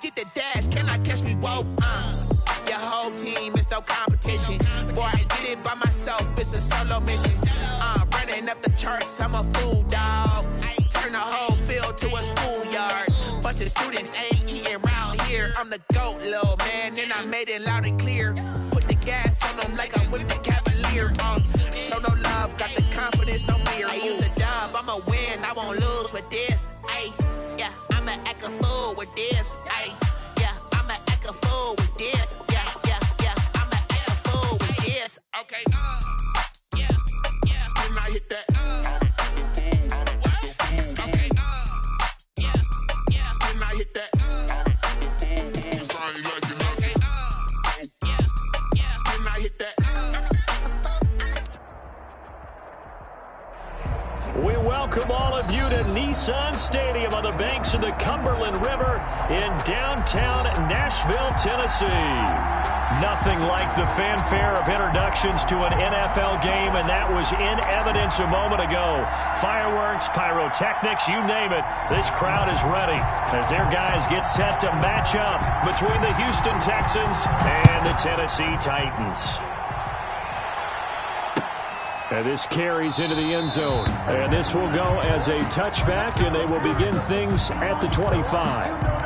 get the dash, can I catch me? Whoa, your whole team is no competition. Boy, I did it by myself, it's a solo mission. Running up the charts, I'm a fool, dog. Turn the whole field to a schoolyard. Bunch of students ain't eating round here. I'm the GOAT, little man, and I made it loud and clear. Put the gas on them like I'm with the Cavalier. Show no love, got the confidence, no fear. I use a dub, I'ma win, I won't lose with this. Ay, yeah, I'ma act a fool with this. Ay, yeah, I'ma act a fool with this. Yeah, yeah, yeah, I'ma act a fool with this. Okay, yeah, yeah, when I hit that. Okay, yeah, yeah, when I hit that. We welcome all of you to Nissan Stadium on the banks of the Cumberland River in downtown Nashville, Tennessee. Nothing like the fanfare of introductions to an NFL game, and that was in evidence a moment ago. Fireworks, pyrotechnics, you name it. This crowd is ready as their guys get set to match up between the Houston Texans and the Tennessee Titans. And this carries into the end zone. And this will go as a touchback, and they will begin things at the 25.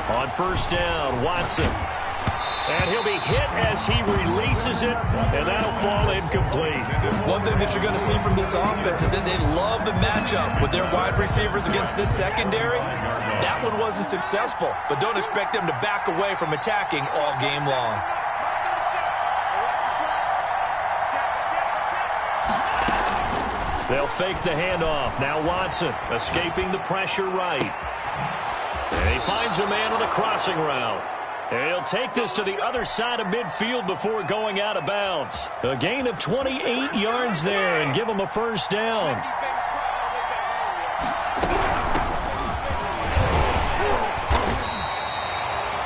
On first down, Watson. And he'll be hit as he releases it, and that'll fall incomplete. One thing that you're going to see from this offense is that they love the matchup with their wide receivers against this secondary. That one wasn't successful, but don't expect them to back away from attacking all game long. They'll fake the handoff. Now Watson escaping the pressure right. And he finds a man on a crossing route. And he'll take this to the other side of midfield before going out of bounds. A gain of 28 yards there and give him a first down.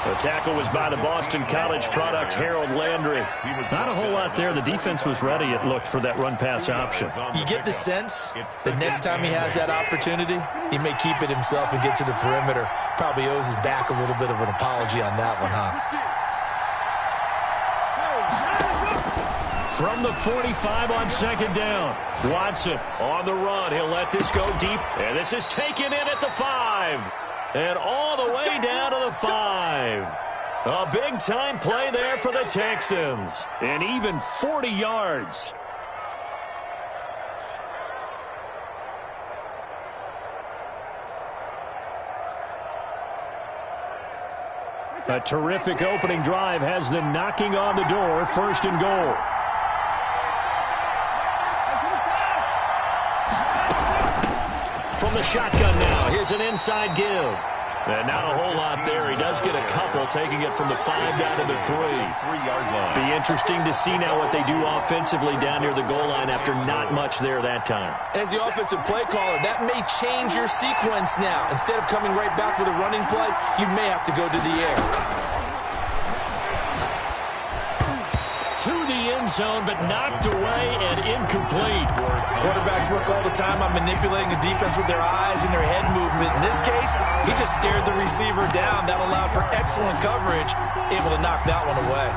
The tackle was by the Boston College product, Harold Landry. Not a whole lot there. The defense was ready, it looked, for that run-pass option. You get the sense that next time he has that opportunity, he may keep it himself and get to the perimeter. Probably owes his back a little bit of an apology on that one, huh? From the 45 on second down, Watson on the run. He'll let this go deep, and this is taken in at the 5. And all the way down to the 5. A big-time play there for the Texans. And even 40 yards. A terrific opening drive has them knocking on the door. First and goal. From the shotgun now, here's an inside give. And not a whole lot there. He does get a couple, taking it from the 5 down to the 3. 3-yard line. Be interesting to see now what they do offensively down near the goal line after not much there that time. As the offensive play caller, that may change your sequence now. Instead of coming right back with a running play, you may have to go to the air. To the end zone, but knocked away and incomplete. Quarterbacks work all the time on manipulating the defense with their eyes and their head movement. In this case, he just stared the receiver down. That allowed for excellent coverage, able to knock that one away.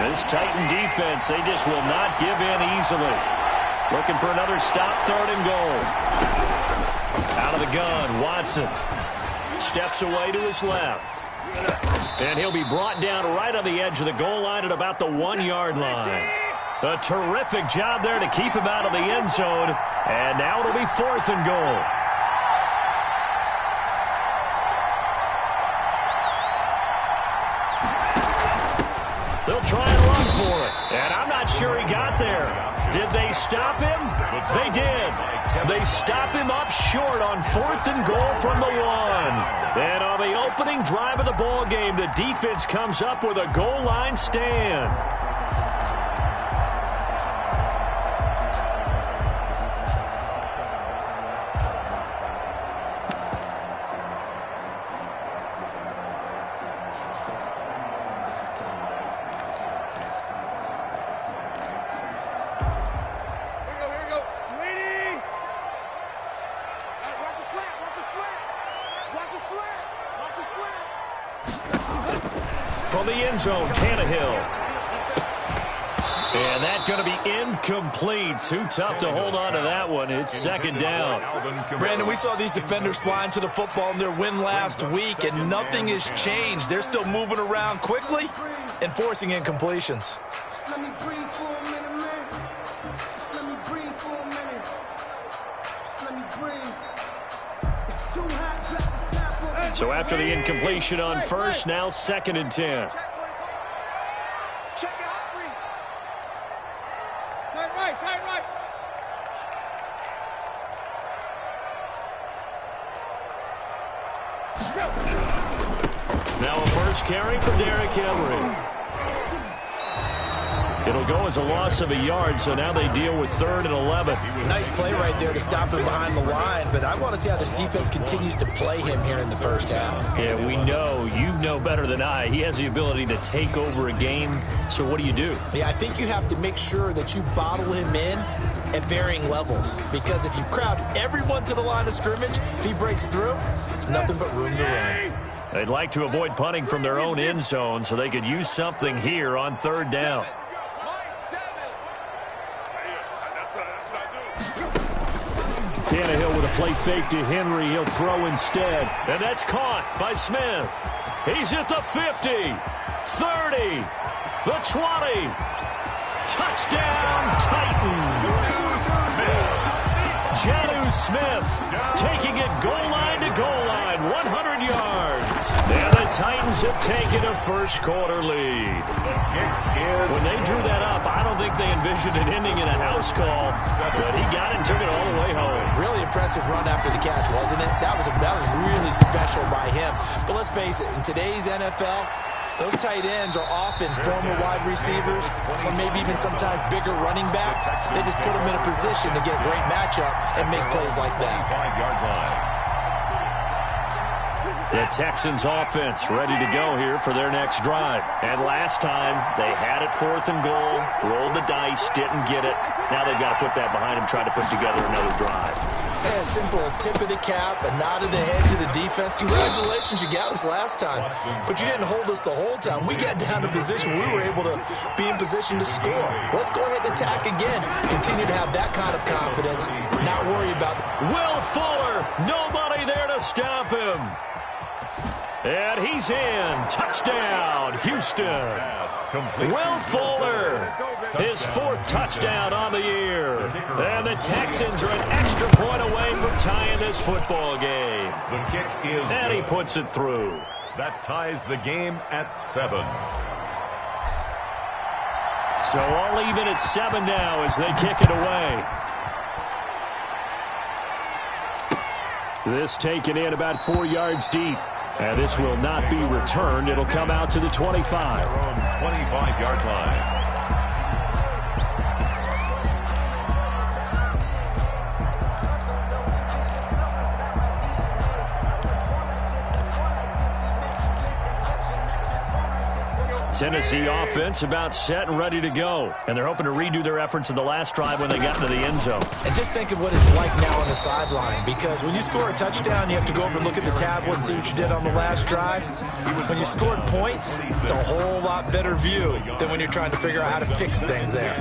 This Titan defense, they just will not give in easily. Looking for another stop, third and goal. Out of the gun, Watson steps away to his left. And he'll be brought down right on the edge of the goal line at about the 1-yard line. A terrific job there to keep him out of the end zone. And now it'll be fourth and goal. They'll try and run for it. And I'm not sure he got there. Did they stop him? They did. They stop him up short on 4th and goal from the 1. And on the opening drive of the ball game, the defense comes up with a goal line stand. From the end zone, Tannehill. And that's going to be incomplete. Too tough to hold on to that one. It's 2nd down. Brandon, we saw these defenders fly into the football in their win last week, and nothing has changed. They're still moving around quickly and forcing incompletions. Let me breathe for a minute, man. Let me breathe for a minute. Let me breathe. It's too hot, drop the top. So after the incompletion on first, now 2nd and 10. Check it out, breathe. Right. Now a first carry for Derrick Henry. It'll go as a loss of a yard, so now they deal with 3rd and 11. Nice play right there to stop him behind the line, but I want to see how this defense continues to play him here in the first half. Yeah, we know. You know better than I. He has the ability to take over a game, so what do you do? Yeah, I think you have to make sure that you bottle him in at varying levels, because if you crowd everyone to the line of scrimmage, if he breaks through, there's nothing but room to run. They'd like to avoid punting from their own end zone so they could use something here on 3rd down. Tannehill with a play fake to Henry. He'll throw instead. And that's caught by Smith. He's at the 50, 30, the 20. Touchdown, Titans. Jonnu Smith taking it goal line to goal line, 100 yards. And the Titans have taken a first-quarter lead. When they drew that up, I don't think they envisioned it ending in a house call, but he got it and took it all the way home. Really impressive run after the catch, wasn't it? That was really special by him. But let's face it, in today's NFL, those tight ends are often former wide receivers or maybe even sometimes bigger running backs. They just put them in a position to get a great matchup and make plays like that. The Texans offense ready to go here for their next drive. And last time, they had it 4th and goal, rolled the dice, didn't get it. Now they've got to put that behind them, try to put together another drive. Yeah, a simple tip of the cap, a nod of the head to the defense. Congratulations, you got us last time. But you didn't hold us the whole time. We got down to position. We were able to be in position to score. Let's go ahead and attack again. Continue to have that kind of confidence, not worry about Will Fuller, nobody there to stop him. And he's in. Touchdown, Houston. Will Fuller, his 4th touchdown on the year. And the Texans are an extra point away from tying this football game. The kick is and he puts it through. That ties the game at 7. So all even at 7 now as they kick it away. This taken in about 4 yards deep. And this will not be returned. It'll come out to the 25. 25-yard line. Tennessee offense about set and ready to go. And they're hoping to redo their efforts in the last drive when they got into the end zone. And just think of what it's like now on the sideline, because when you score a touchdown, you have to go over and look at the tablet and see what you did on the last drive. When you scored points, it's a whole lot better view than when you're trying to figure out how to fix things there.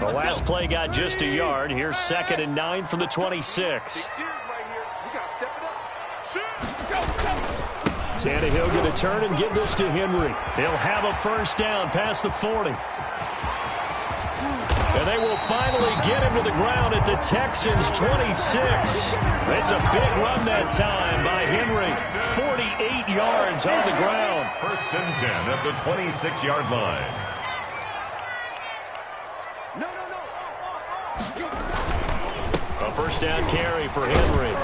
The last play got just a yard. Here's 2nd and 9 from the 26. Tannehill going to turn and give this to Henry. He'll have a first down past the 40. And they will finally get him to the ground at the Texans' 26. It's a big run that time by Henry. 48 yards on the ground. First and 10 at the 26-yard line. A first down carry for Henry.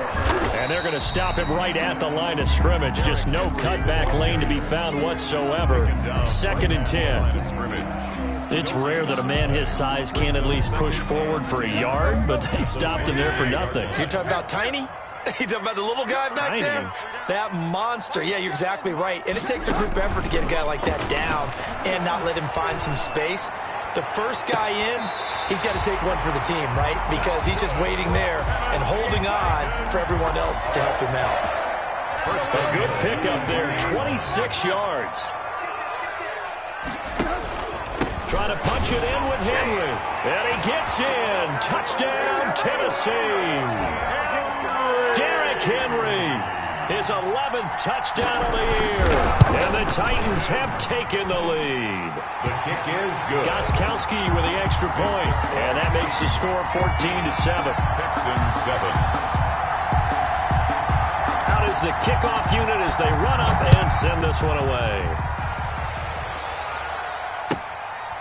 And they're going to stop him right at the line of scrimmage. Just no cutback lane to be found whatsoever. Second and 10. It's rare that a man his size can't at least push forward for a yard, but they stopped him there for nothing. You're talking about Tiny? You talking about the little guy back there? That monster. Yeah, you're exactly right. And it takes a group effort to get a guy like that down and not let him find some space. The first guy in, he's got to take one for the team, right? Because he's just waiting there and holding on for everyone else to help him out. A good pickup there, 26 yards. Trying to punch it in with Henry. And he gets in. Touchdown, Tennessee. Derrick Henry, his 11th touchdown of the year. And the Titans have taken the lead. The kick is good. Gostkowski with the extra point. And that makes the score 14-7. Texans 7. Out is the kickoff unit as they run up and send this one away.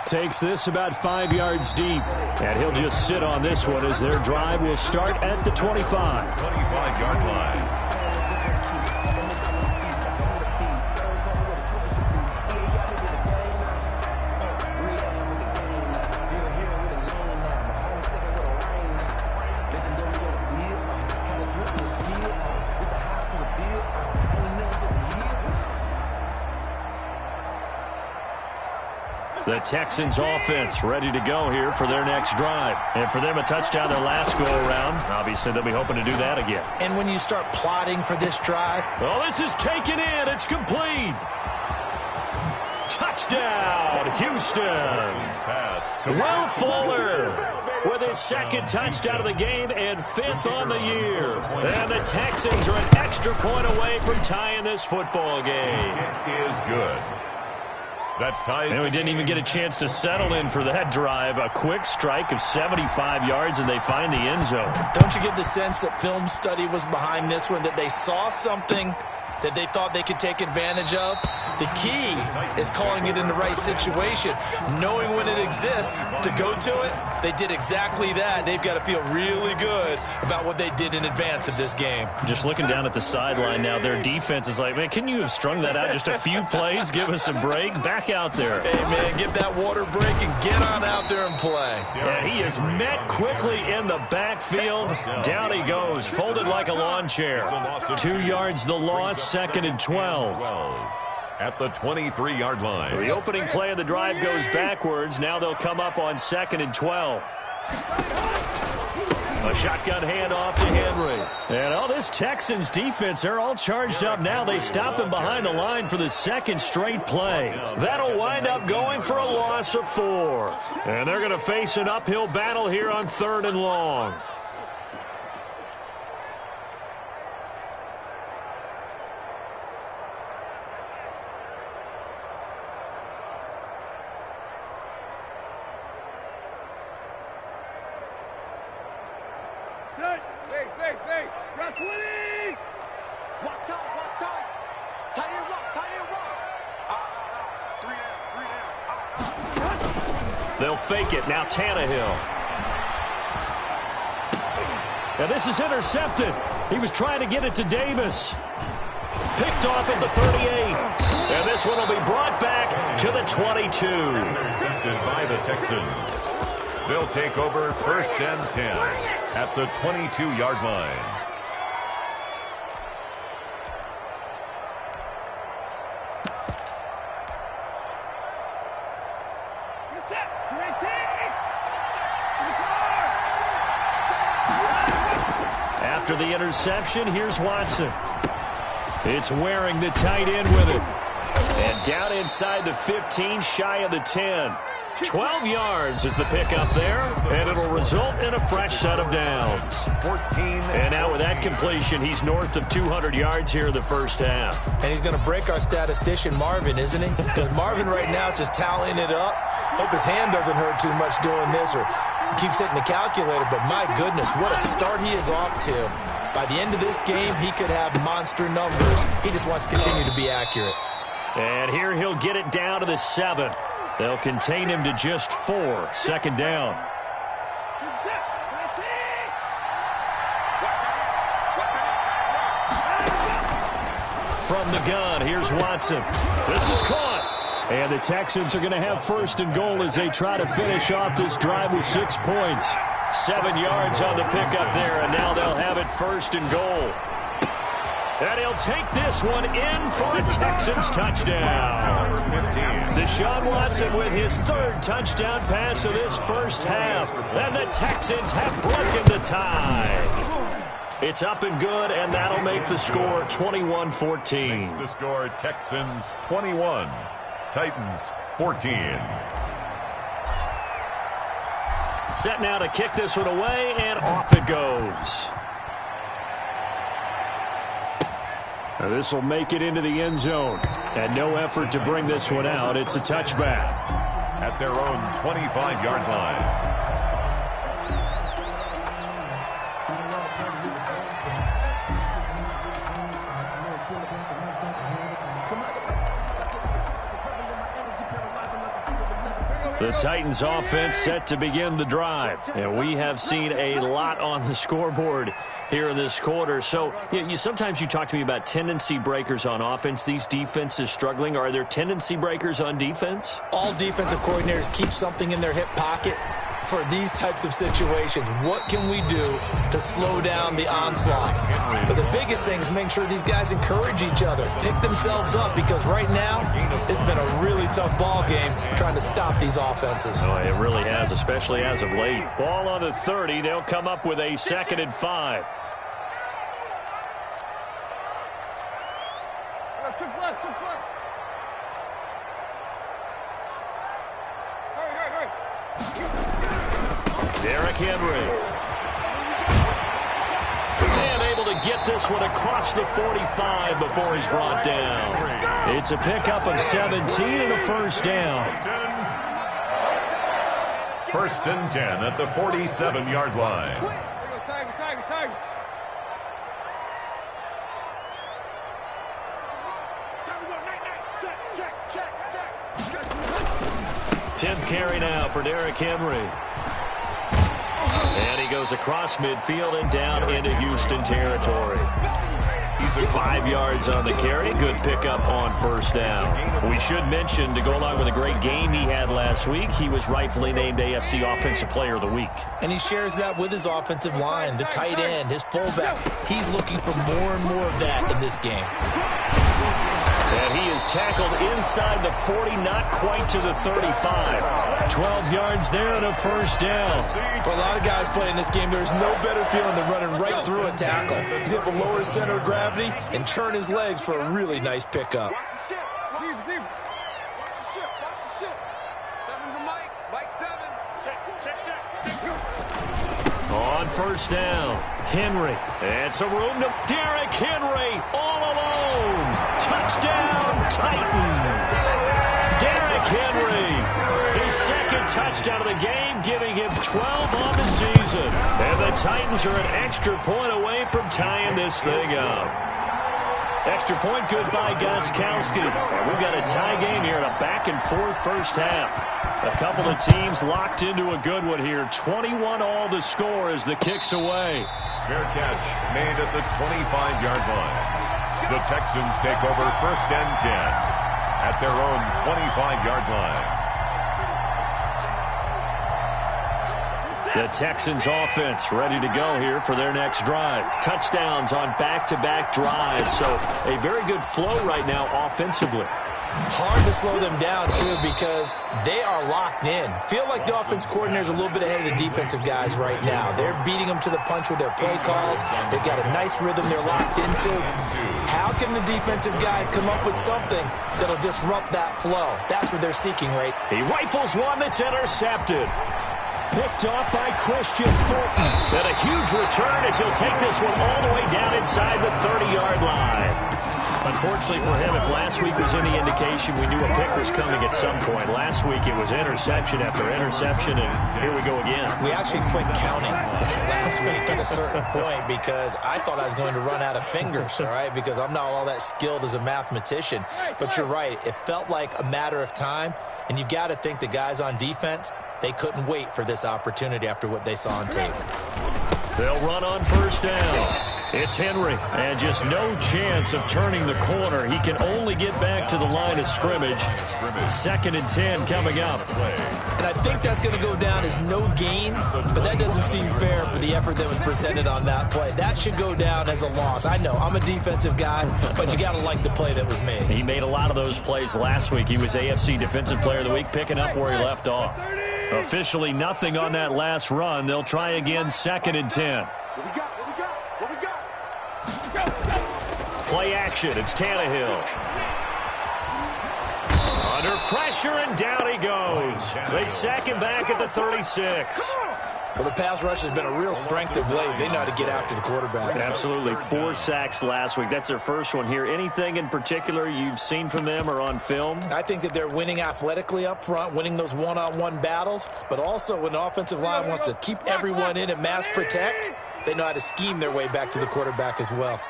Takes this about 5 yards deep. And he'll just sit on this one as their drive will start at the 25. 25-yard line. The Texans offense ready to go here for their next drive. And for them, a touchdown their last go-around. Obviously, they'll be hoping to do that again. And when you start plotting for this drive. Oh, this is taken in. It's complete. Touchdown, Houston. Will Fuller with his second touchdown of the game and 5th on the year. And the Texans are an extra point away from tying this football game. It is good. That ties. And we didn't even get a chance to settle in for that drive. A quick strike of 75 yards, and they find the end zone. Don't you get the sense that film study was behind this one, that they saw something that they thought they could take advantage of? The key is calling it in the right situation, knowing when it exists to go to it. They did exactly that. They've got to feel really good about what they did in advance of this game. Just looking down at the sideline now, their defense is like, man, can you have strung that out just a few plays? Give us a break. Back out there. Hey, man, get that water break and get on out there and play. And he is met quickly in the backfield. Down he goes, folded like a lawn chair. 2 yards the loss, second and 12. At the 23-yard line. So the opening play of the drive goes backwards. Now they'll come up on second and 12. A shotgun handoff to Henry. And all this Texans defense, they're all charged up now. They stop him behind the line for the second straight play. That'll wind up going for a loss of 4. And they're going to face an uphill battle here on 3rd and long. They'll fake it. Now Tannehill. Now this is intercepted. He was trying to get it to Davis. Picked off at the 38. And this one will be brought back to the 22. Intercepted by the Texans. They'll take over 1st and 10 at the 22-yard line. After the interception, here's Watson. It's Waring, the tight end, with it. And down inside the 15, shy of the 10. 12 yards is the pickup there, and it'll result in a fresh set of downs. 14. And now with that completion, he's north of 200 yards here in the first half. And he's going to break our statistician, Marvin, isn't he? Because Marvin right now is just tallying it up. Hope his hand doesn't hurt too much doing this, or he keeps hitting the calculator. But my goodness, what a start he is off to. By the end of this game, he could have monster numbers. He just wants to continue to be accurate. And here he'll get it down to the 7. They'll contain him to just 4. Second down. From the gun, here's Watson. This is caught. And the Texans are going to have first and goal as they try to finish off this drive with 6 points. 7 yards on the pickup there, and now they'll have it first and goal. And he'll take this one in for a Texans touchdown. Deshaun Watson with his 3rd touchdown pass of this first half. And the Texans have broken the tie. It's up and good, and that'll make the score 21-14. Makes the score Texans 21, Titans 14. Set now to kick this one away, and off it goes. Now this will make it into the end zone. And no effort to bring this one out. It's a touchback. At their own 25-yard line. The Titans offense set to begin the drive. And we have seen a lot on the scoreboard here in this quarter. So sometimes you talk to me about tendency breakers on offense. These defenses struggling. Are there tendency breakers on defense? All defensive coordinators keep something in their hip pocket for these types of situations. What can we do to slow down the onslaught? But the biggest thing is make sure these guys encourage each other, pick themselves up, because right now it's been a really tough ball game trying to stop these offenses. Oh, it really has, especially as of late. Ball on the 30. They'll come up with a 2nd and 5. Derrick Henry. And able to get this one across the 45 before he's brought down. It's a pickup of 17 and a first down. 1st and 10 at the 47-yard line. 10th carry now for Derrick Henry. And he goes across midfield and down into Houston territory. He's 5 yards on the carry. Good pickup on first down. We should mention, to go along with a great game he had last week, he was rightfully named AFC Offensive Player of the Week. And he shares that with his offensive line, the tight end, his fullback. He's looking for more and more of that in this game. And he is tackled inside the 40, not quite to the 35. 12 yards there and a first down. For a lot of guys playing this game, there's no better feeling than running right through a tackle. He's able to lower his center of gravity and churn his legs for a really nice pickup. On first down, Henry. And some room to Derrick Henry all alone. Touchdown, Titans. Derrick Henry, his 2nd touchdown of the game, giving him 12 on the season. And the Titans are an extra point away from tying this thing up. Extra point good by Gostkowski. We've got a tie game here in a back-and-forth first half. A couple of teams locked into a good one here. 21 all the score as the kick's away. Fair catch made at the 25-yard line. The Texans take over 1st and 10 at their own 25-yard line. The Texans offense ready to go here for their next drive. Touchdowns on back-to-back drives, so a very good flow right now offensively. Hard to slow them down, too, because they are locked in. Feel like the offense coordinator is a little bit ahead of the defensive guys right now. They're beating them to the punch with their play calls. They've got a nice rhythm they're locked into. How can the defensive guys come up with something that'll disrupt that flow? That's what they're seeking, right? He rifles one that's intercepted. Picked off by Christian Fulton. And a huge return as he'll take this one all the way down inside the 30-yard line. Unfortunately for him, if last week was any indication, we knew a pick was coming at some point. Last week it was interception after interception, and here we go again. We actually quit counting last week at a certain point because I thought I was going to run out of fingers, all right, because I'm not all that skilled as a mathematician. But you're right. It felt like a matter of time, and you've got to think the guys on defense, they couldn't wait for this opportunity after what they saw on tape. They'll run on first down. It's Henry, and just no chance of turning the corner. He can only get back to the line of scrimmage. 2nd and 10 coming up. And I think that's going to go down as no gain, but that doesn't seem fair for the effort that was presented on that play. That should go down as a loss. I know, I'm a defensive guy, but you got to like the play that was made. He made a lot of those plays last week. He was AFC Defensive Player of the Week, picking up where he left off. Officially nothing on that last run. They'll try again, 2nd and 10. Play action. It's Tannehill. Under pressure, and down he goes. They sack him back at the 36. Well, the pass rush has been a real strength of late. They know how to get after the quarterback. Absolutely. 4 sacks last week. That's their first one here. Anything in particular you've seen from them or on film? I think that they're winning athletically up front, winning those one-on-one battles, but also when the offensive line wants to keep everyone in and mass protect, they know how to scheme their way back to the quarterback as well.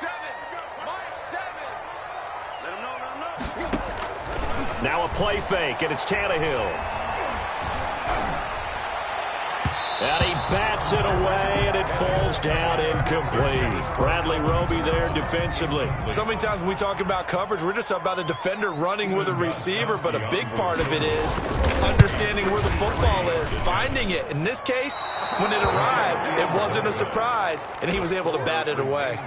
Now a play fake, and it's Tannehill. And he bats it away, and it falls down incomplete. Bradley Roby there defensively. So many times when we talk about coverage, we're just about a defender running with a receiver, but a big part of it is understanding where the football is, finding it. In this case, when it arrived, it wasn't a surprise, and he was able to bat it away.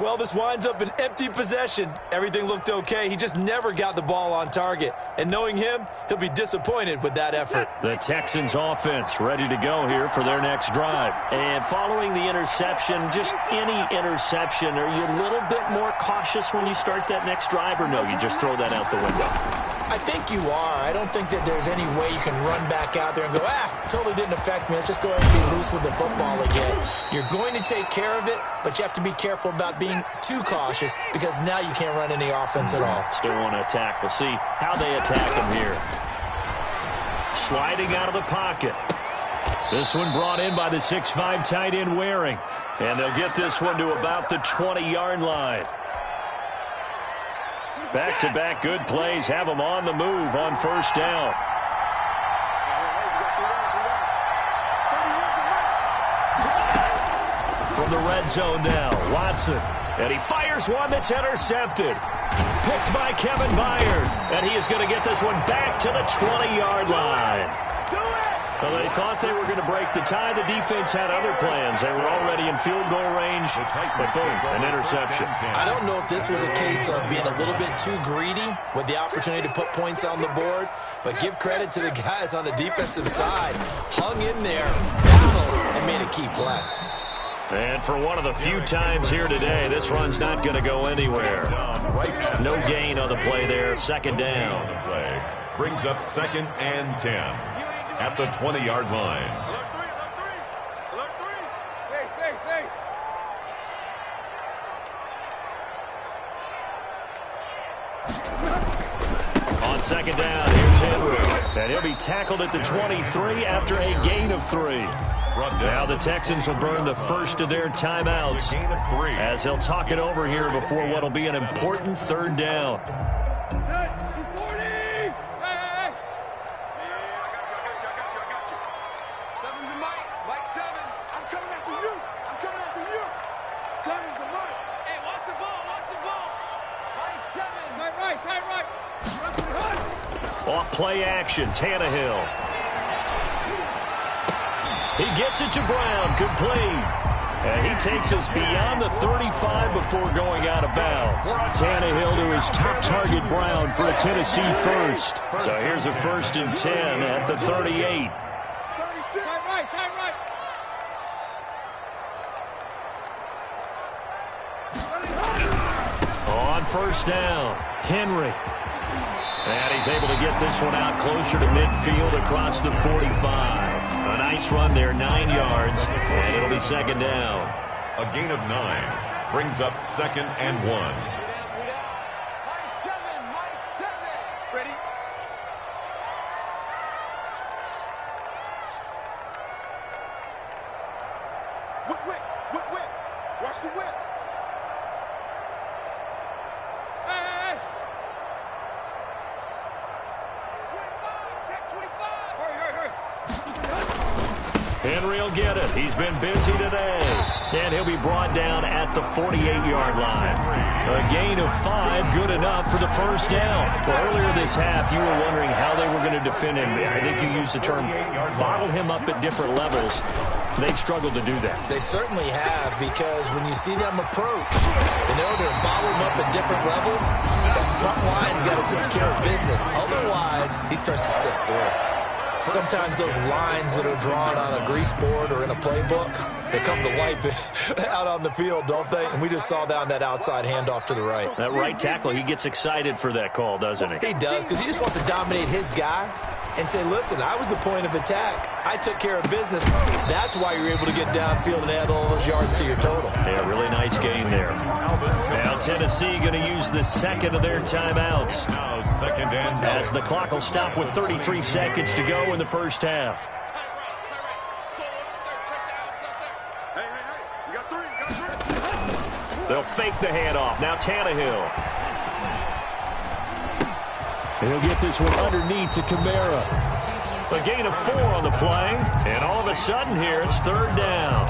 Well, this winds up an empty possession. Everything looked okay. He just never got the ball on target. And knowing him, he'll be disappointed with that effort. The Texans offense ready to go here for their next drive. And following the interception, just any interception, are you a little bit more cautious when you start that next drive, or no, you just throw that out the window? I think you are. I don't think that there's any way you can run back out there and go, totally didn't affect me. Let's just go ahead and be loose with the football again. You're going to take care of it, but you have to be careful about being too cautious because now you can't run any offense at all. Still want to attack. We'll see how they attack him here. Sliding out of the pocket. This one brought in by the 6'5" tight end Waring. And they'll get this one to about the 20-yard line. Back-to-back good plays have them on the move on first down. From the red zone now, Watson. And he fires one that's intercepted. Picked by Kevin Byard. And he is going to get this one back to the 20-yard line. Well, they thought they were going to break the tie. The defense had other plans. They were already in field goal range, but boom, an interception. I don't know if this was a case of being a little bit too greedy with the opportunity to put points on the board, but give credit to the guys on the defensive side. Hung in there, battled, and made a key play. And for one of the few times here today, this run's not going to go anywhere. No gain on the play there, 2nd down. Brings up 2nd and 10. At the 20-yard line. On 2nd down, here's Henry. And he'll be tackled at the 23 after a gain of 3. Now the Texans will burn the first of their timeouts as they'll talk it over here before what will be an important 3rd down. Off play action, Tannehill. He gets it to Brown, complete. And he takes us beyond the 35 before going out of bounds. Tannehill to his top target, Brown, for a Tennessee first. So here's a 1st and 10 at the 38. On 1st down, Henry. And he's able to get this one out closer to midfield across the 45. A nice run there, 9 yards, and it'll be 2nd down. A gain of 9 brings up 2nd and 1. Ready? Whip. Watch the whip. Hey. 25, check 25. Hurry. Henry will get it. He's been busy today. And he'll be brought down at the 48-yard line. A gain of 5, good enough for the 1st down. Well, earlier this half, you were wondering how they were going to defend him. I think you used the term bottle him up at different levels. They've struggled to do that. They certainly have, because when you see them approach, in order to bottle them up at different levels, that front line's got to take care of business. Otherwise, he starts to slip through. Sometimes those lines that are drawn on a grease board or in a playbook, they come to life out on the field, don't they? And we just saw down that outside handoff to the right. That right tackle, he gets excited for that call, doesn't he? He does, because he just wants to dominate his guy and say, listen, I was the point of attack. I took care of business. That's why you're able to get downfield and add all those yards to your total. Yeah, really nice gain there. Now Tennessee going to use the 2nd of their timeouts. Now 2nd and 6. As the clock will stop with 33 seconds to go in the 1st half. Hey. You got 3. They'll fake the handoff. Now Tannehill. He'll get this one underneath to Kamara. A gain of 4 on the play. And all of a sudden here, it's 3rd down.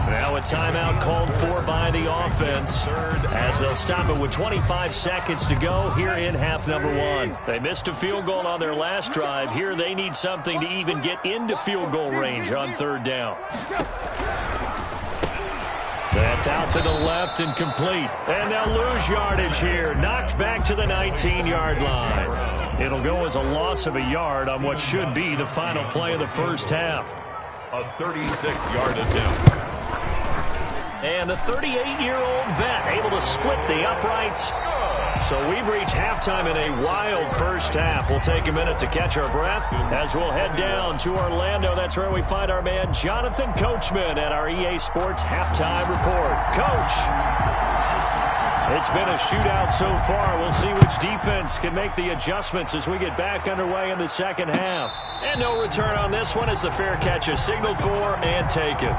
Now a timeout called for by the offense as they'll stop it with 25 seconds to go here in half number 1. They missed a field goal on their last drive. Here they need something to even get into field goal range on 3rd down. That's out to the left and complete. And they'll lose yardage here. Knocked back to the 19-yard line. It'll go as a loss of a yard on what should be the final play of the 1st half. A 36-yard attempt. And the 38-year-old vet able to split the uprights. So we've reached halftime in a wild 1st half. We'll take a minute to catch our breath as we'll head down to Orlando. That's where we find our man Jonathan Coachman at our EA Sports Halftime Report. Coach, it's been a shootout so far. We'll see which defense can make the adjustments as we get back underway in the 2nd half. And no return on this one as the fair catch is signaled for and taken.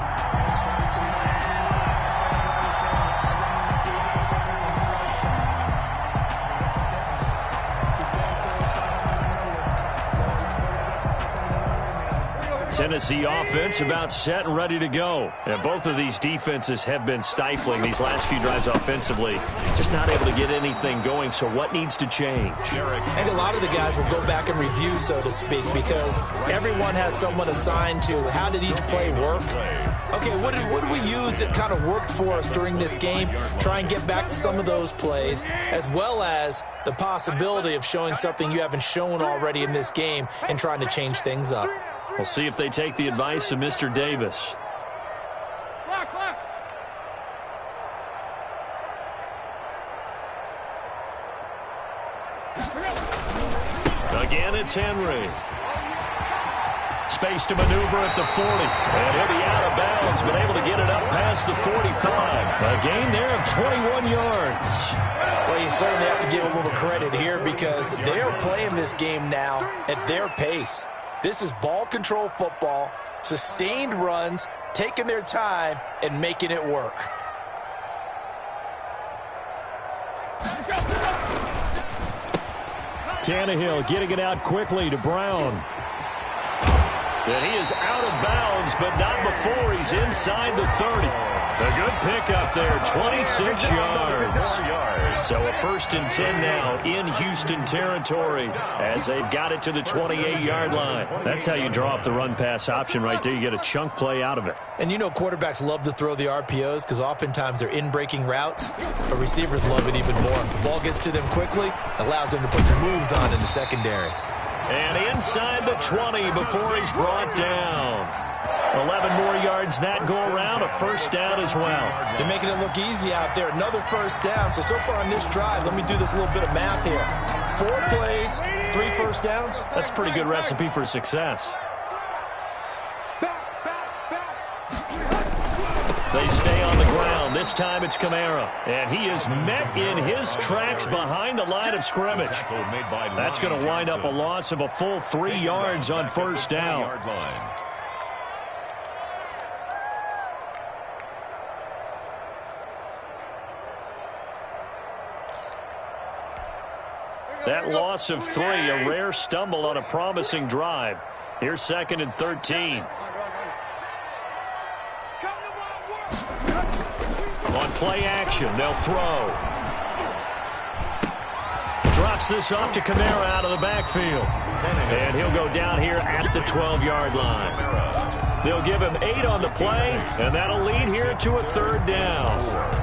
Tennessee offense about set and ready to go. And both of these defenses have been stifling these last few drives offensively. Just not able to get anything going, so what needs to change? And a lot of the guys will go back and review, so to speak, because everyone has someone assigned to how did each play work. Okay, what did we use that kind of worked for us during this game? Try and get back to some of those plays, as well as the possibility of showing something you haven't shown already in this game and trying to change things up. We'll see if they take the advice of Mr. Davis. Again, it's Henry. Space to maneuver at the 40. And he'll be out of bounds, but able to get it up past the 45. A gain there of 21 yards. Well, you certainly have to give a little credit here because they're playing this game now at their pace. This is ball control football, sustained runs, taking their time, and making it work. Tannehill getting it out quickly to Brown. And he is out of bounds, but not before he's inside the 30. A good pickup there, 26 yards. So a 1st and 10 now in Houston territory as they've got it to the 28-yard line. That's how you draw up the run-pass option right there. You get a chunk play out of it. And you know quarterbacks love to throw the RPOs because oftentimes they're in-breaking routes, but receivers love it even more. The ball gets to them quickly, allows them to put some moves on in the secondary. And inside the 20 before he's brought down. 11 more yards that go around, a 1st down as well. They're making it look easy out there. Another 1st down. So far on this drive, let me do this little bit of math here. 4 plays, 3 1st downs. That's a pretty good recipe for success. They stay on the ground. This time it's Kamara. And he is met in his tracks behind the line of scrimmage. That's going to wind up a loss of a full 3 yards on 1st down. That loss of 3, a rare stumble on a promising drive. Here's 2nd and 13. On play action, they'll throw. Drops this off to Kamara out of the backfield. And he'll go down here at the 12-yard line. They'll give him 8 on the play, and that'll lead here to a 3rd down.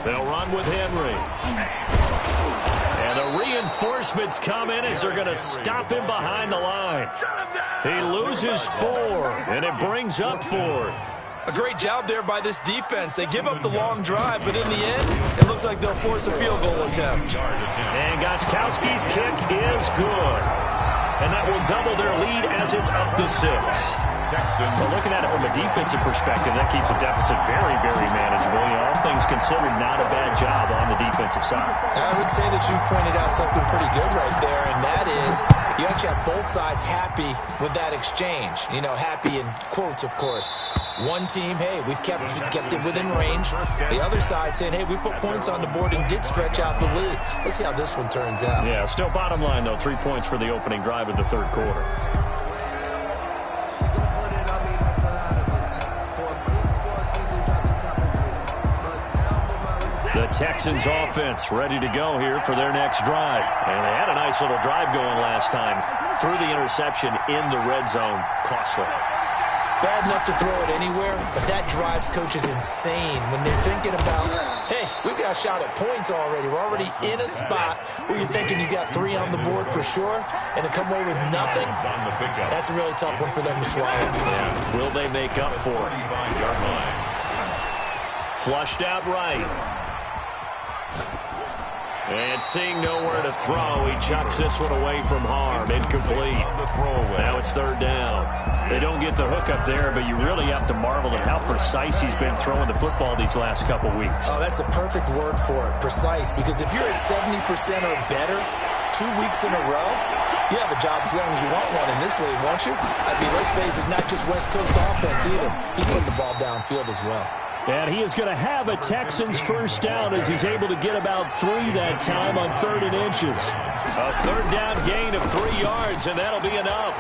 They'll run with Henry. And the reinforcements come in as they're going to stop him behind the line. He loses 4, and it brings up 4th. A great job there by this defense. They give up the long drive, but in the end, it looks like they'll force a field goal attempt. And Gostkowski's kick is good. And that will double their lead as it's up to 6. But looking at it from a defensive perspective, that keeps the deficit very, very manageable. You know, all things considered, not a bad job on the defensive side. I would say that you've pointed out something pretty good right there, and that is you actually have both sides happy with that exchange. You know, happy in quotes, of course. One team, hey, we've kept it within range. The other side saying, hey, we put points on the board and did stretch out the lead. Let's see how this one turns out. Yeah, still bottom line, though, 3 points for the opening drive of the 3rd quarter. The Texans offense ready to go here for their next drive. And they had a nice little drive going last time. Threw the interception in the red zone. Costly. Bad enough to throw it anywhere, but that drives coaches insane when they're thinking about, hey, we've got a shot at points already. We're already in a spot where you're thinking you got 3 on the board for sure, and to come away with nothing, that's a really tough one for them to swallow. Yeah. Will they make up for it? Flushed out right. And seeing nowhere to throw, he chucks this one away from harm. Incomplete. Now it's 3rd down. They don't get the hook up there, but you really have to marvel at how precise he's been throwing the football these last couple weeks. Oh, that's the perfect word for it, precise, because if you're at 70% or better 2 weeks in a row, you have a job as long as you want one in this league, won't you? I mean, let's face it, it's not just West Coast offense either. He put the ball downfield as well. And he is going to have a Texans 1st down as he's able to get about 3 that time on 3rd and inches. A 3rd down gain of 3 yards, and that'll be enough.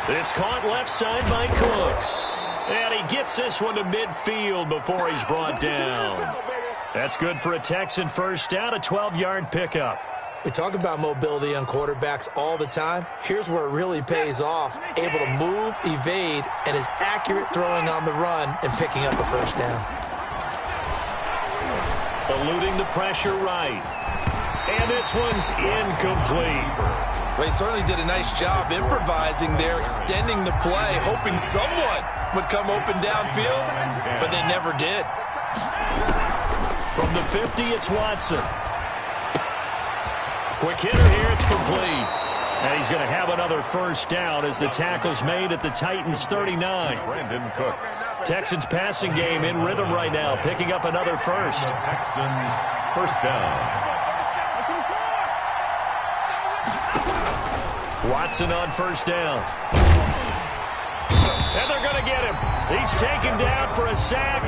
It's caught left side by Cooks. And he gets this one to midfield before he's brought down. That's good for a Texan 1st down, a 12-yard pickup. We talk about mobility on quarterbacks all the time. Here's where it really pays off. Able to move, evade, and is accurate throwing on the run and picking up a 1st down. Eluding the pressure right. And this one's incomplete. Well, he certainly did a nice job improvising there, extending the play, hoping someone would come open downfield, but they never did. From the 50, it's Watson. Quick hitter here, it's complete. And he's going to have another 1st down as the tackle's made at the Titans 39. Brandon Cooks. Texans passing game in rhythm right now, picking up another 1st. Texans 1st down. Watson on first down. And they're going to get him. He's taken down for a sack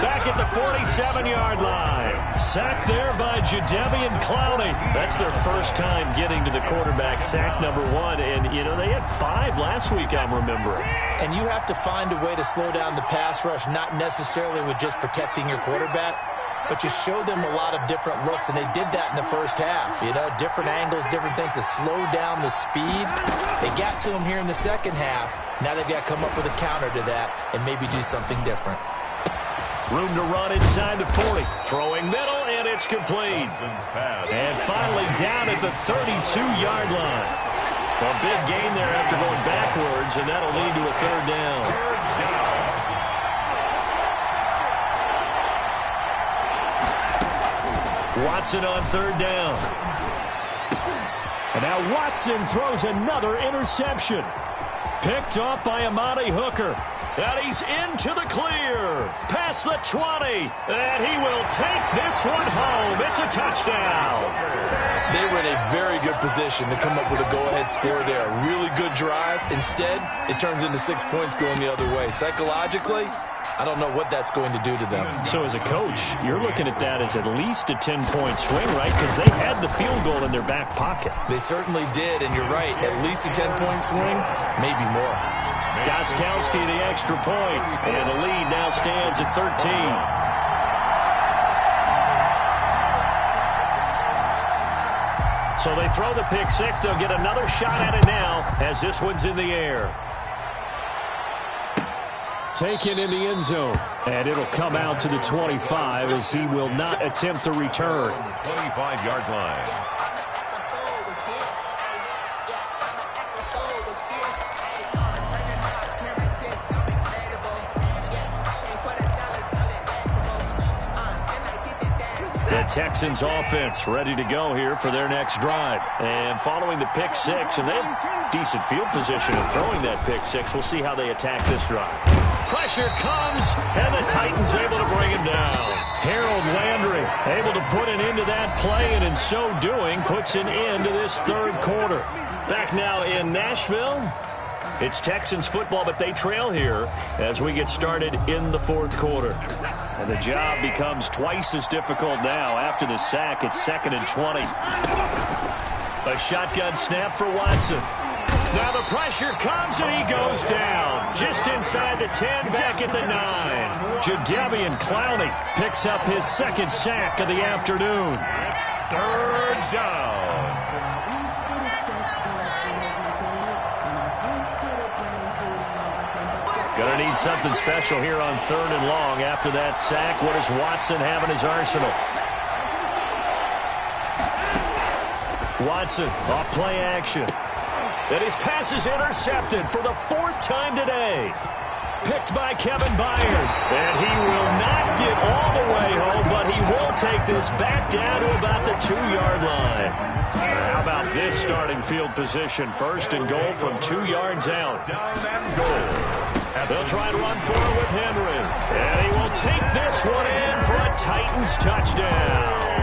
back at the 47-yard line. Sacked there by Jadeveon Clowney. That's their first time getting to the quarterback, sack number 1. And, you know, they had 5 last week, I'm remembering. And you have to find a way to slow down the pass rush, not necessarily with just protecting your quarterback, but you show them a lot of different looks, and they did that in the first half. You know, different angles, different things to slow down the speed. They got to him here in the second half. Now they've got to come up with a counter to that and maybe do something different. Room to run inside the 40. Throwing middle, and it's complete. And finally down at the 32-yard line. A big gain there after going backwards, and that'll lead to a third down. Watson on third down. And now Watson throws another interception. Picked off by Amani Hooker. And he's into the clear. Past the 20. And he will take this one home. It's a touchdown. They were in a very good position to come up with a go-ahead score there. A really good drive. Instead, it turns into 6 points going the other way. Psychologically, I don't know what that's going to do to them. So as a coach, you're looking at that as at least a 10-point swing, right? Because they had the field goal in their back pocket. They certainly did, and you're right. At least a 10-point swing, maybe more. Gostkowski the extra point, and the lead now stands at 13. So they throw the pick six. They'll get another shot at it now as this one's in the air. Taken in the end zone, and it'll come out to the 25 as he will not attempt to return. 25-yard line. The Texans offense ready to go here for their next drive. And following the pick six, and they have decent field position in throwing that pick six. We'll see how they attack this drive. Pressure comes, and the Titans able to bring him down. Harold Landry able to put an end to that play, and in so doing puts an end to this third quarter. Back now in Nashville. It's Texans football, but they trail here as we get started in the fourth quarter. And the job becomes twice as difficult now. After the sack, it's 2nd and 20. A shotgun snap for Watson. Now the pressure comes, and he goes down. Just inside the 10, back at the 9. Jadeveon Clowney picks up his second sack of the afternoon. Third down. Going to need something special here on 3rd and long after that sack. What does Watson have in his arsenal? Watson off play action. And his pass is intercepted for the 4th time today. Picked by Kevin Byard. And he will not get all the way home, but he will take this back down to about the 2-yard line. How about this starting field position? 1st and goal from 2 yards out. Down and goal. They'll try to run forward with Henry. And he will take this one in for a Titans touchdown.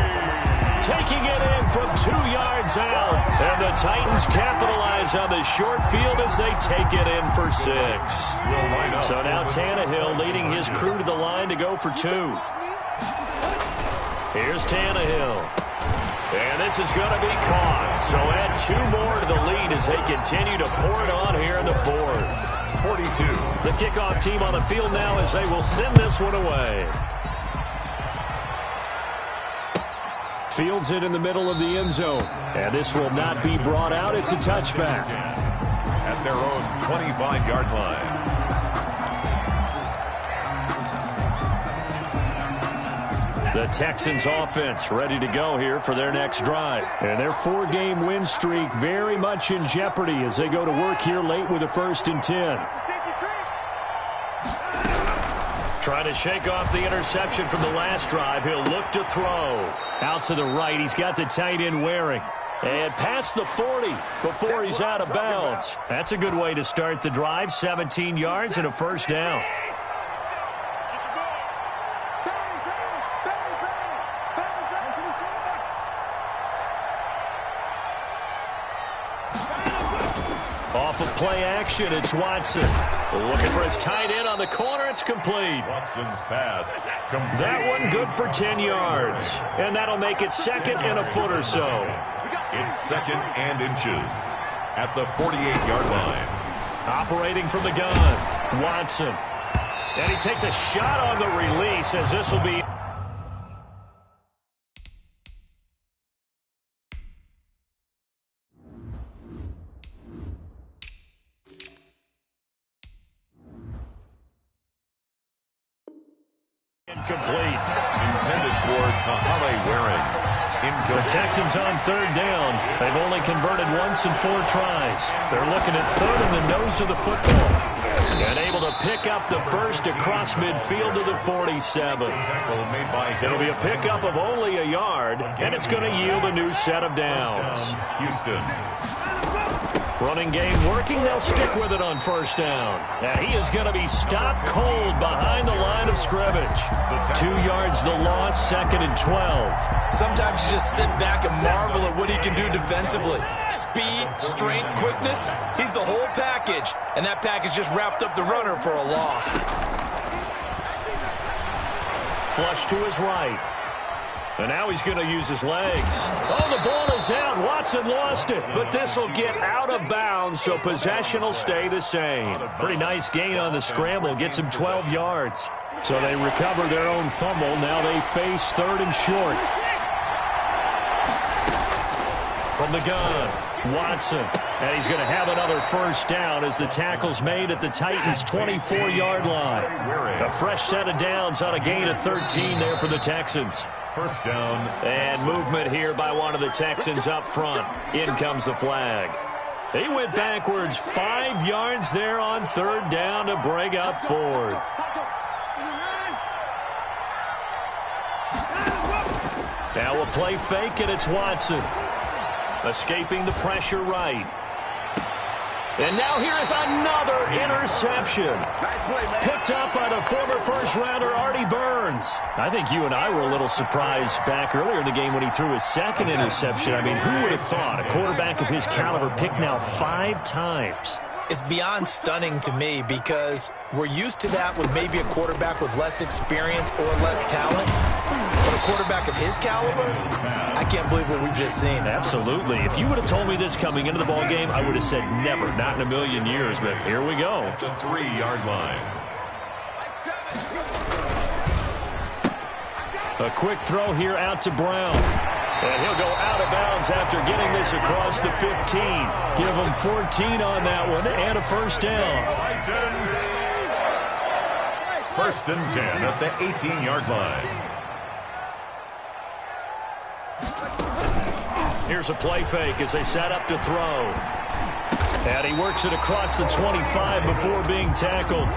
Taking it in from 2 yards out. And the Titans capitalize on the short field as they take it in for 6. So now Tannehill leading his crew to the line to go for 2. Here's Tannehill. And this is going to be caught. So add 2 more to the lead as they continue to pour it on here in the 4th. 42. The kickoff team on the field now as they will send this one away. Fields it in the middle of the end zone. And this will not be brought out. It's a touchback. At their own 25-yard line. The Texans offense ready to go here for their next drive. And their 4-game win streak very much in jeopardy as they go to work here late with a 1st and 10. Trying to shake off the interception from the last drive. He'll look to throw. Out to the right. He's got the tight end Waring. And past the 40 before he's out of bounds. That's a good way to start the drive. 17 yards and a 1st down. Off of play action, it's Watson. Looking for his tight end on the corner. It's complete. Watson's pass complete. That one good for 10 yards. And that'll make it second and a foot or so. It's second and inches at the 48-yard line. Operating from the gun, Watson. And he takes a shot on the release as this will be... Incomplete. Intended for Kahale Waring. The Texans on third down. They've only converted once in 4 tries. They're looking at third in the nose of the football. And able to pick up the first across midfield to the 47. It'll be a pickup of only a yard, and it's going to yield a new set of downs. Houston. Running game working. They'll stick with it on first down. And he is going to be stopped cold behind the line of scrimmage. 2 yards the loss, second and 12. Sometimes you just sit back and marvel at what he can do defensively. Speed, strength, quickness. He's the whole package. And that package just wrapped up the runner for a loss. Flush to his right. And now he's going to use his legs. Oh, the ball is out. Watson lost it. But this will get out of bounds, so possession will stay the same. Pretty nice gain on the scramble. Gets him 12 yards. So they recover their own fumble. Now they face third and short. From the gun, Watson. And he's going to have another first down as the tackle's made at the Titans' 24-yard line. A fresh set of downs on a gain of 13 there for the Texans. First down. And movement here by one of the Texans up front. In comes the flag. He went backwards 5 yards there on third down to bring up fourth. Now a play fake, and it's Watson. Escaping the pressure right. And now here is another interception. Picked up by the former first-rounder Artie Burns. I think you and I were a little surprised back earlier in the game when he threw his second interception. I mean, who would have thought a quarterback of his caliber picked now 5 times? It's beyond stunning to me because we're used to that with maybe a quarterback with less experience or less talent. But a quarterback of his caliber, I can't believe what we've just seen. Absolutely. If you would have told me this coming into the ball game, I would have said never, not in a million years. But here we go. At the 3-yard line. A quick throw here out to Brown. And he'll go out of bounds after getting this across the 15. Give him 14 on that one and a first down. First and 10 at the 18-yard line. Here's a play fake as they set up to throw. And he works it across the 25 before being tackled.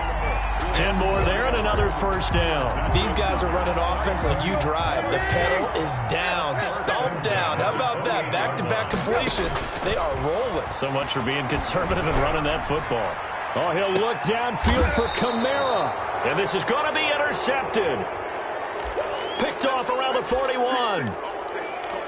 10 more there and another first down. These guys are running offense like you drive. The pedal is down, stomped down. How about that? Back-to-back completions. They are rolling. So much for being conservative and running that football. Oh, he'll look downfield for Kamara. And this is going to be intercepted. Picked off around the 41.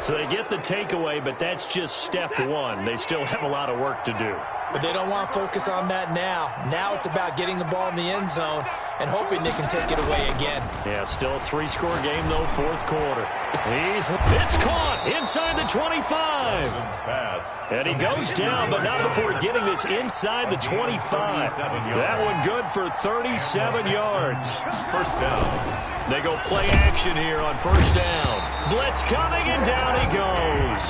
So they get the takeaway, but that's just step one. They still have a lot of work to do. But they don't want to focus on that now. Now it's about getting the ball in the end zone and hoping they can take it away again. Yeah, still a 3-score game, though, fourth quarter. It's caught inside the 25. And he goes down, but not before getting this inside the 25. That one good for 37 yards. First down. They go play action here on first down. Blitz coming, and down he goes.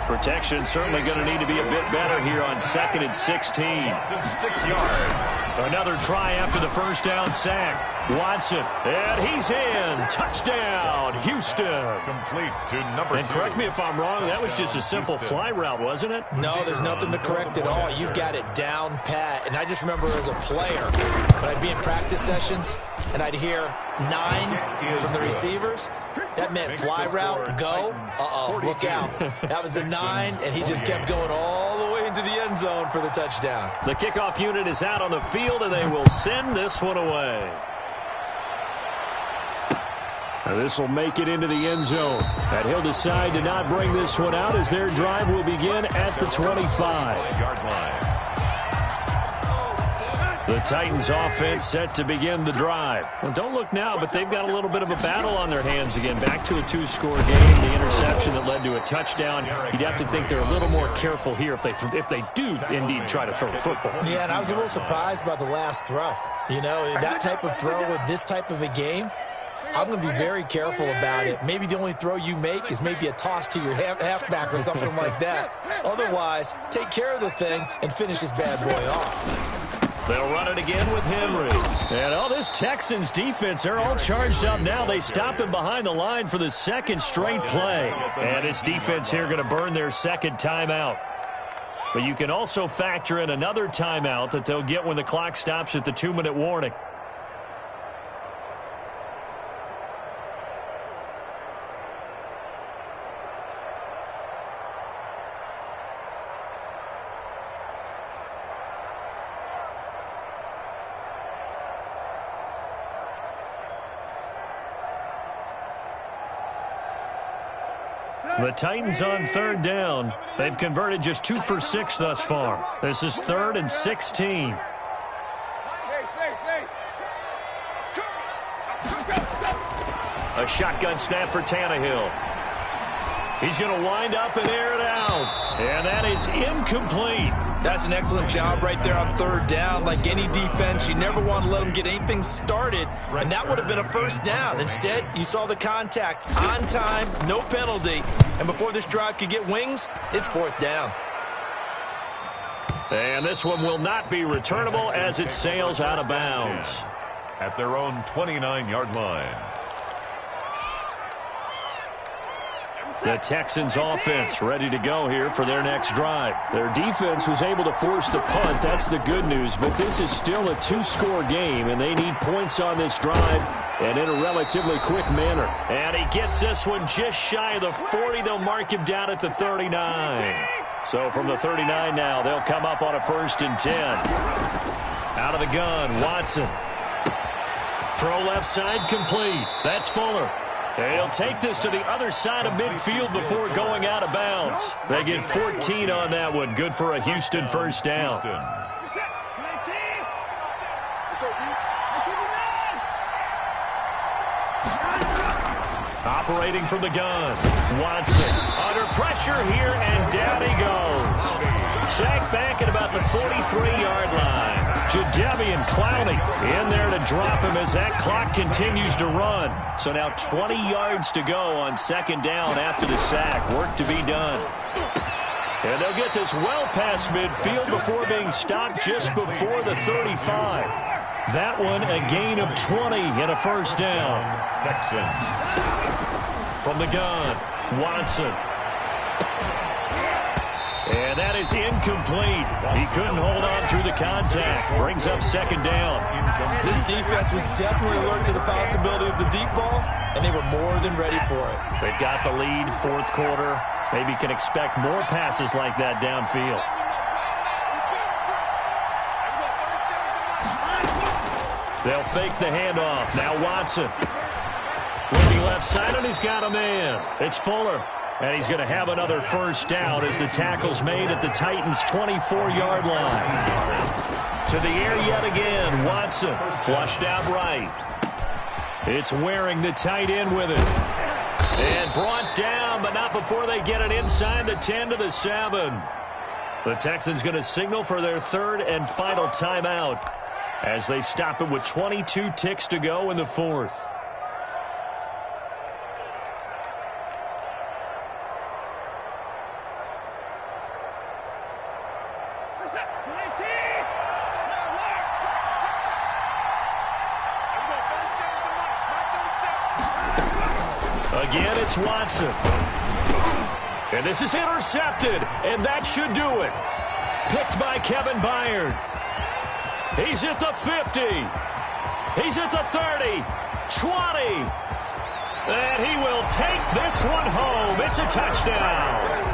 Protection certainly going to need to be a bit better here on second and 16. 6 yards. Another try after the first down sack. Watson, and he's in. Touchdown, Houston. Complete to number 2. And correct me if I'm wrong, that was just a simple fly route, wasn't it? No, there's nothing to correct at all. You've got it down pat. And I just remember as a player, when I'd be in practice sessions, and I'd hear 9 from the receivers. That meant fly route, go. Uh-oh, look out. That was the 9, and he just kept going all the way into the end zone for the touchdown. The kickoff unit is out on the field, and they will send this one away. Now this will make it into the end zone. And he'll decide to not bring this one out as their drive will begin at the 25. Yard line. The Titans offense set to begin the drive. Well, don't look now, but they've got a little bit of a battle on their hands again. Back to a 2-score game. The interception that led to a touchdown. You'd have to think they're a little more careful here if they do indeed try to throw the football. Yeah, and I was a little surprised by the last throw. You know, that type of throw with this type of a game, I'm going to be very careful about it. Maybe the only throw you make is maybe a toss to your halfback or something like that. Otherwise, take care of the thing and finish this bad boy off. They'll run it again with Henry. And this Texans defense, they're all charged up now. They stop him behind the line for the second straight play. And this defense here going to burn their second timeout. But you can also factor in another timeout that they'll get when the clock stops at the 2-minute warning. The Titans on third down. They've converted just 2 for 6 thus far. This is 3rd and 16. A shotgun snap for Tannehill. He's going to wind up and air it out. And that is incomplete. That's an excellent job right there on third down. Like any defense, you never want to let them get anything started, and that would have been a first down. Instead, you saw the contact on time, no penalty, and before this drive could get wings, it's 4th down. And this one will not be returnable as it sails out of bounds. At their own 29-yard line. The Texans offense ready to go here for their next drive. Their defense was able to force the punt. That's the good news. But this is still a 2-score game, and they need points on this drive and in a relatively quick manner. And he gets this one just shy of the 40. They'll mark him down at the 39. So from the 39 now, they'll come up on a 1st and 10. Out of the gun, Watson. Throw left side complete. That's Fuller. He'll take this to the other side of midfield before going out of bounds. They get 14 on that one. Good for a Houston first down. Operating from the gun. Watson under pressure here, and down he goes. Sacked back at about the 43-yard line. Jadeveon Clowney in there to drop him as that clock continues to run. So now 20 yards to go on 2nd down after the sack. Work to be done. And they'll get this well past midfield before being stopped just before the 35. That one a gain of 20 and a first down. Texans. From the gun, Watson. And that is incomplete. He couldn't hold on through the contact. Brings up 2nd down. This defense was definitely alert to the possibility of the deep ball, and they were more than ready for it. They've got the lead, 4th quarter. Maybe can expect more passes like that downfield. They'll fake the handoff. Now Watson. Looking left side, and he's got a man. It's Fuller. And he's going to have another first down as the tackle's made at the Titans' 24-yard line. To the air yet again. Watson flushed out right. It's wearing the tight end with it. And brought down, but not before they get it inside the 10 to the 7. The Texans going to signal for their 3rd and final timeout as they stop it with 22 ticks to go in the 4th. Again, it's Watson. And this is intercepted, and that should do it. Picked by Kevin Byard. He's at the 50. He's at the 30, 20. And he will take this one home. It's a touchdown.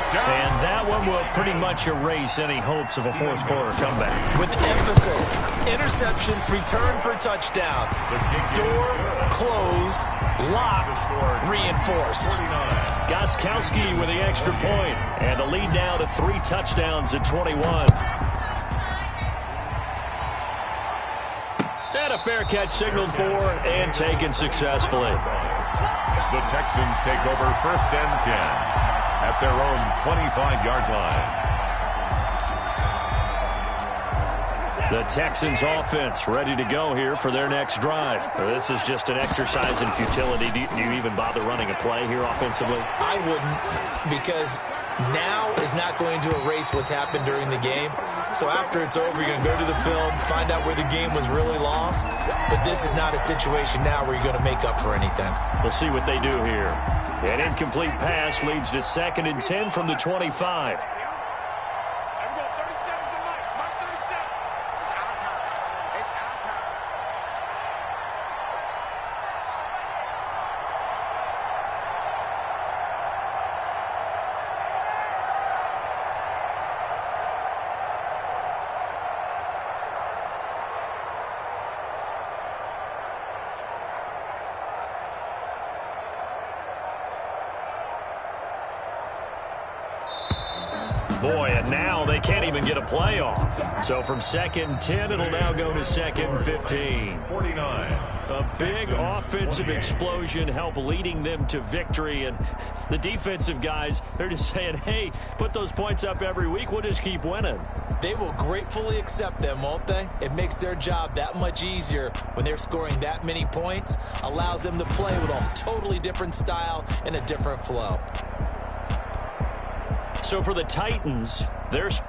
And that one will pretty much erase any hopes of a 4th quarter comeback. With emphasis, interception, return for touchdown. Door closed, locked, reinforced. Gostkowski with the extra point, and the lead now to 3 touchdowns at 21. a fair catch signaled for and taken successfully. The Texans take over 1st and 10 at their own 25-yard line. The Texans offense ready to go here for their next drive. This is just an exercise in futility. Do you even bother running a play here offensively? I wouldn't, because now is not going to erase what's happened during the game. So after it's over, you're going to go to the film, find out where the game was really lost. But this is not a situation now where you're going to make up for anything. We'll see what they do here. An incomplete pass leads to 2nd and 10 from the 25. Boy, and now they can't even get a play off. So from 2nd and 10, it'll now go to 2nd and 15. 49. A big offensive explosion help leading them to victory. And the defensive guys, they're just saying, hey, put those points up every week. We'll just keep winning. They will gratefully accept them, won't they? It makes their job that much easier when they're scoring that many points. Allows them to play with a totally different style and a different flow. So for the Titans, there's